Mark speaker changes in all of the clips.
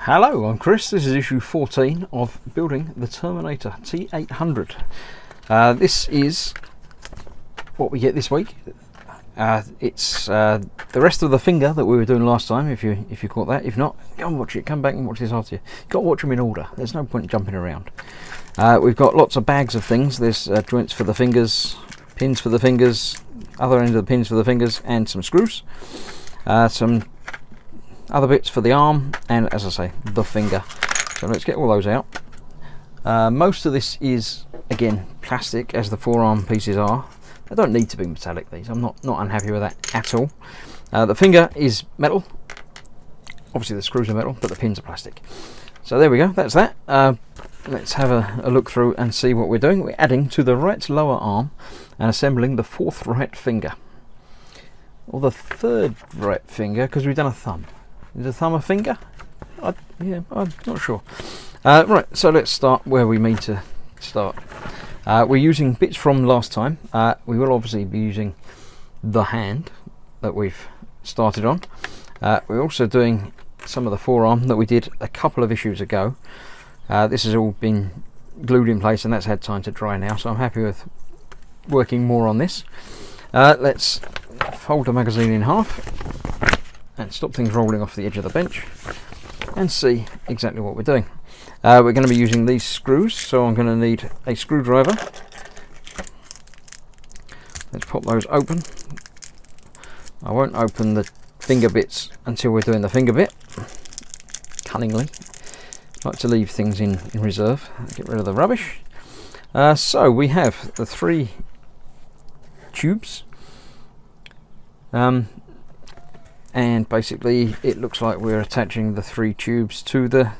Speaker 1: Hello, I'm Chris. This is issue 14 of building the Terminator T800. This is what we get this week. It's the rest of the finger that we were doing last time, if you caught that. If not, go and watch it. Come back and watch this after you. You've got to watch them in order. There's no point jumping around. We've got lots of bags of things. There's joints for the fingers, pins for the fingers, other end of the pins for the fingers, and some screws. Some other bits for the arm, and as I say, the finger. So let's get all those out. Most of this is, again, plastic, as the forearm pieces are. They don't need to be metallic, these. I'm not unhappy with that at all. The finger is metal. Obviously the screws are metal, but the pins are plastic. So there we go, that's that. Let's have a look through and see what we're doing. We're adding to the right lower arm and assembling the fourth right finger. Or the third right finger, because we've done a thumb. Is a thumb a finger? Yeah, I'm not sure. Right, so let's start where we mean to start. We're using bits from last time. We will obviously be using the hand that we've started on. We're also doing some of the forearm that we did a couple of issues ago. This has all been glued in place and that's had time to dry now, so I'm happy with working more on this. Let's fold the magazine in half and stop things rolling off the edge of the bench and see exactly what we're doing. We're going to be using these screws, so I'm going to need a screwdriver. Let's pop those open. I won't open the finger bits until we're doing the finger bit. Cunningly. I like to leave things in reserve, get rid of the rubbish. So we have the three tubes. And basically it looks like we're attaching the three tubes to the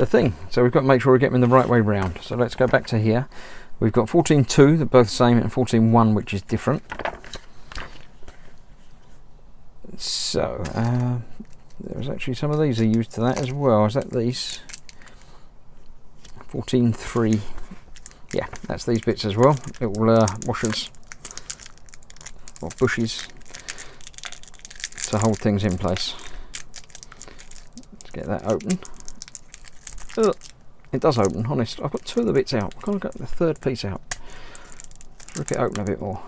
Speaker 1: thing, so we've got to make sure we get them in the right way round. So let's go back to here. We've got 14.2, they're both the same, and 14.1, which is different. So there's actually some of these are used to that as well. Is that these? 14.3, yeah, that's these bits as well, little washers or bushes to hold things in place. Let's get that open. Ugh, it does open, honest. I've got two of the bits out. I've got to get the third piece out. Rip it open a bit more.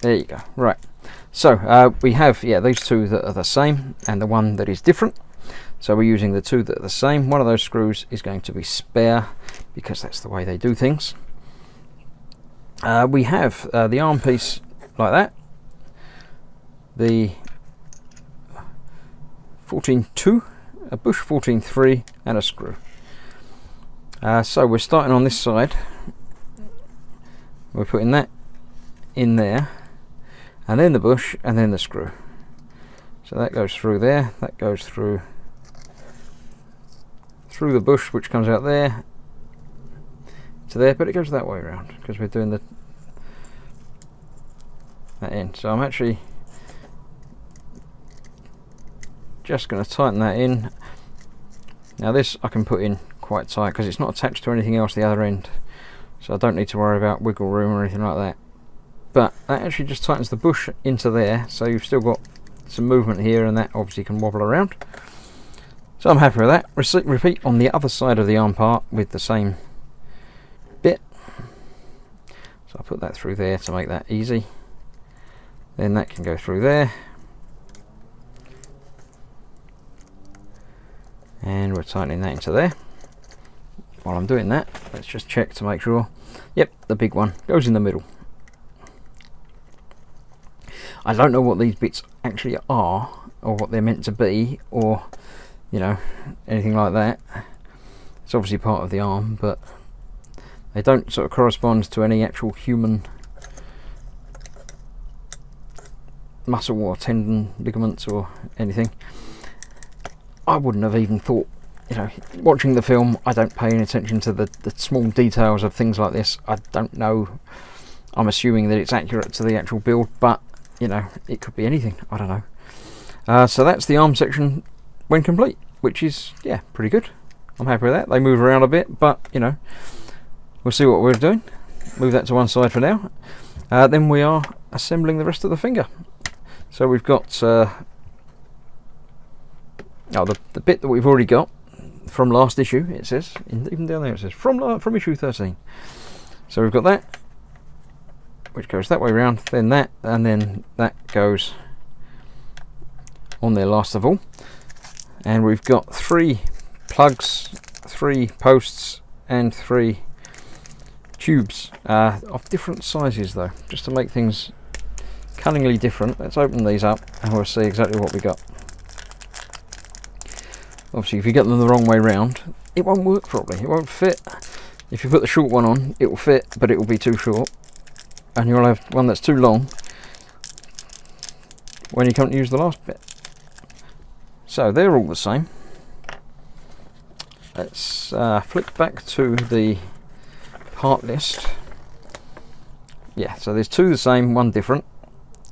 Speaker 1: There you go. Right. So we have, these two that are the same and the one that is different. So we're using the two that are the same. One of those screws is going to be spare because that's the way they do things. We have the arm piece like that. The 14.2, a bush 14.3 and a screw. So we're starting on this side. We're putting that in there and then the bush and then the screw. So that goes through there, that goes through the bush, which comes out there to there, but it goes that way around because we're doing that end. So I'm actually just going to tighten that in. Now this I can put in quite tight because it's not attached to anything else the other end, so I don't need to worry about wiggle room or anything like that. But that actually just tightens the bush into there, so you've still got some movement here, and that obviously can wobble around. So I'm happy with that. Repeat on the other side of the arm part with the same bit. So I'll put that through there to make that easy. Then that can go through there. And we're tightening that into there. While I'm doing that, let's just check to make sure. Yep, the big one goes in the middle. I don't know what these bits actually are, or what they're meant to be, or anything like that. It's obviously part of the arm, but they don't sort of correspond to any actual human muscle or tendon, ligaments or anything. I wouldn't have even thought, watching the film, I don't pay any attention to the small details of things like this. I don't know. I'm assuming that it's accurate to the actual build, but it could be anything. I don't know. So that's the arm section when complete, which is, pretty good. I'm happy with that. They move around a bit, but we'll see what we're doing. Move that to one side for now. Then we are assembling the rest of the finger. So we've got Oh, the bit that we've already got from last issue, it says, even down there it says, from issue 13. So we've got that, which goes that way around, then that, and then that goes on there last of all. And we've got 3 plugs, 3 posts, and 3 tubes of different sizes though, just to make things cunningly different. Let's open these up and we'll see exactly what we got. Obviously if you get them the wrong way round, it won't work properly, it won't fit. If you put the short one on, it will fit, but it will be too short, and you'll have one that's too long when you can't use the last bit. So they're all the same. Let's flick back to the part list. Yeah, so there's 2 the same, 1 different,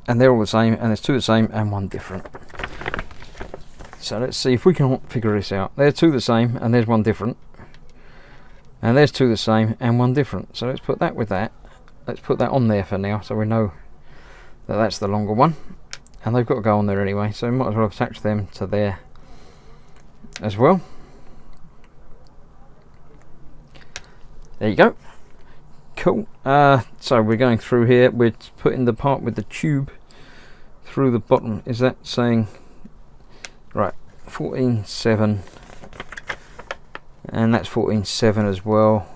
Speaker 1: and they're all the same, and there's 2 the same and 1 different. So let's see if we can figure this out. There's 2 the same and there's 1 different, and there's 2 the same and 1 different. So let's put that with that. Let's put that on there for now, so we know that that's the longer one, and they've got to go on there anyway, so we might as well attach them to there as well. There you go. Cool. So we're going through here, we're putting the part with the tube through the bottom. Is that saying, right, 14.7, and that's 14.7 as well.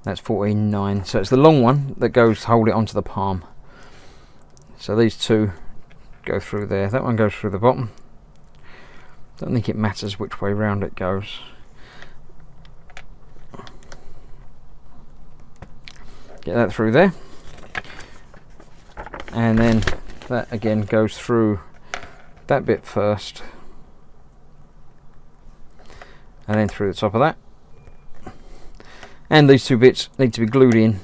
Speaker 1: That's 14.9. So it's the long one that goes to hold it onto the palm. So these 2 go through there. That one goes through the bottom. Don't think it matters which way round it goes. Get that through there. And then that again goes through that bit first. And then through the top of that. And these 2 bits need to be glued in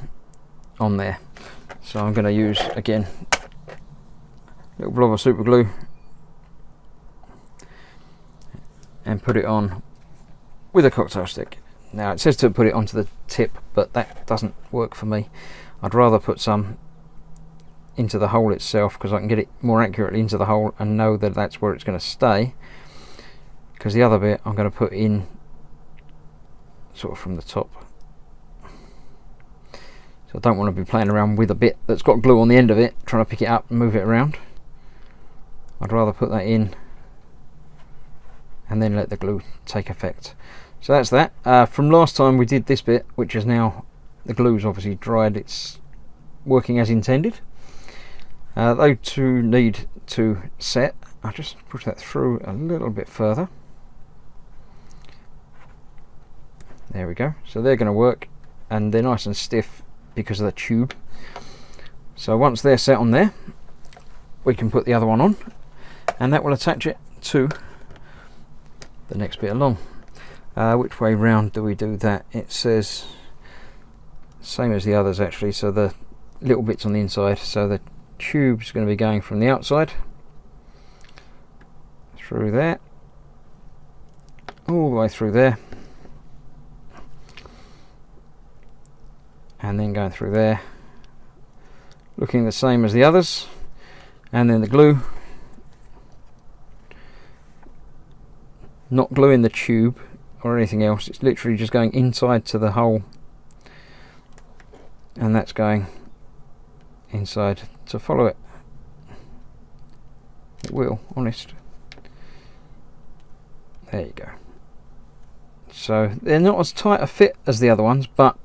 Speaker 1: on there. So I'm going to use, again, a little blob of super glue and put it on with a cocktail stick. Now it says to put it onto the tip, but that doesn't work for me. I'd rather put some into the hole itself, because I can get it more accurately into the hole and know that that's where it's going to stay. Because the other bit I'm going to put in sort of from the top. So I don't want to be playing around with a bit that's got glue on the end of it, trying to pick it up and move it around. I'd rather put that in and then let the glue take effect. So that's that. From last time we did this bit, which is now, the glue's obviously dried, it's working as intended. Those 2 need to set. I'll just push that through a little bit further. There we go. So they're going to work, and they're nice and stiff because of the tube. So once they're set on there, we can put the other one on, and that will attach it to the next bit along. Which way round do we do that? It says same as the others actually, so the little bits on the inside. So the tube's going to be going from the outside through there, all the way through there, and then going through there, looking the same as the others. And then the glue, not gluing the tube or anything else, it's literally just going inside to the hole, and that's going inside to follow it. It will, honest. There you go. So they're not as tight a fit as the other ones, but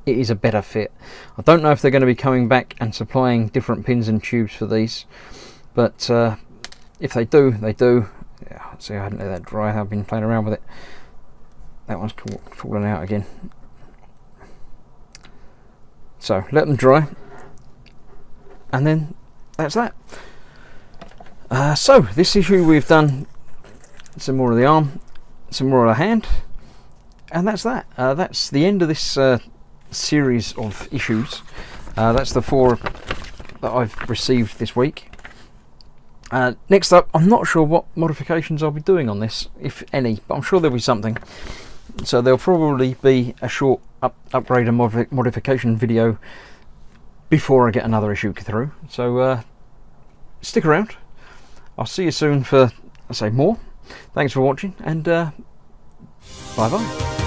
Speaker 1: it is a better fit. I don't know if they're going to be coming back and supplying different pins and tubes for these, but if they do, they do. Yeah, see, I hadn't let that dry. I've been playing around with it. That one's fallen out again. So let them dry, and then that's that. So this issue we've done some more of the arm, some more of the hand, and that's that. That's the end of this series of issues. That's the 4 that I've received this week. Next up, I'm not sure what modifications I'll be doing on this, if any, but I'm sure there'll be something. So there'll probably be a short upgrade and modification video before I get another issue through. So stick around. I'll see you soon for, I say, more. Thanks for watching, and bye bye.